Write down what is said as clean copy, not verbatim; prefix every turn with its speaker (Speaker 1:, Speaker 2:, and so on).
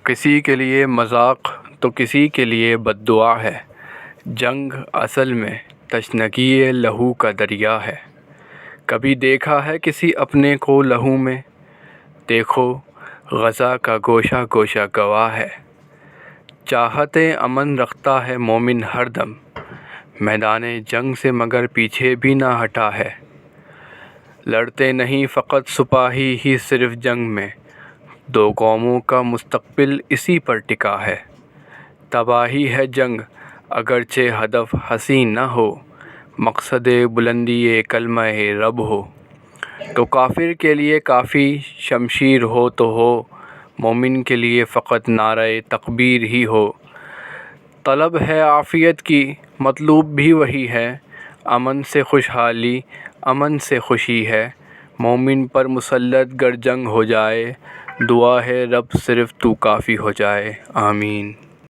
Speaker 1: کسی کے لیے مذاق تو کسی کے لیے بد دعا ہے، جنگ اصل میں تشنگی لہو کا دریا ہے۔ کبھی دیکھا ہے کسی اپنے کو لہو میں؟ دیکھو غزہ کا گوشہ گوشہ گواہ ہے۔ چاہت امن رکھتا ہے مومن ہر دم، میدان جنگ سے مگر پیچھے بھی نہ ہٹا ہے۔ لڑتے نہیں فقط سپاہی ہی صرف جنگ میں، دو قوموں کا مستقبل اسی پر ٹکا ہے۔ تباہی ہے جنگ اگرچہ ہدف حسین نہ ہو، مقصد بلندی کلمہ رب ہو۔ تو کافر کے لیے کافی شمشیر ہو تو ہو، مومن کے لیے فقط نعرہ تکبیر ہی ہو۔ طلب ہے عافیت کی، مطلوب بھی وہی ہے، امن سے خوشحالی امن سے خوشی ہے۔ مومن پر مسلط گر جنگ ہو جائے، دعا ہے رب صرف تو کافی ہو جائے، آمین۔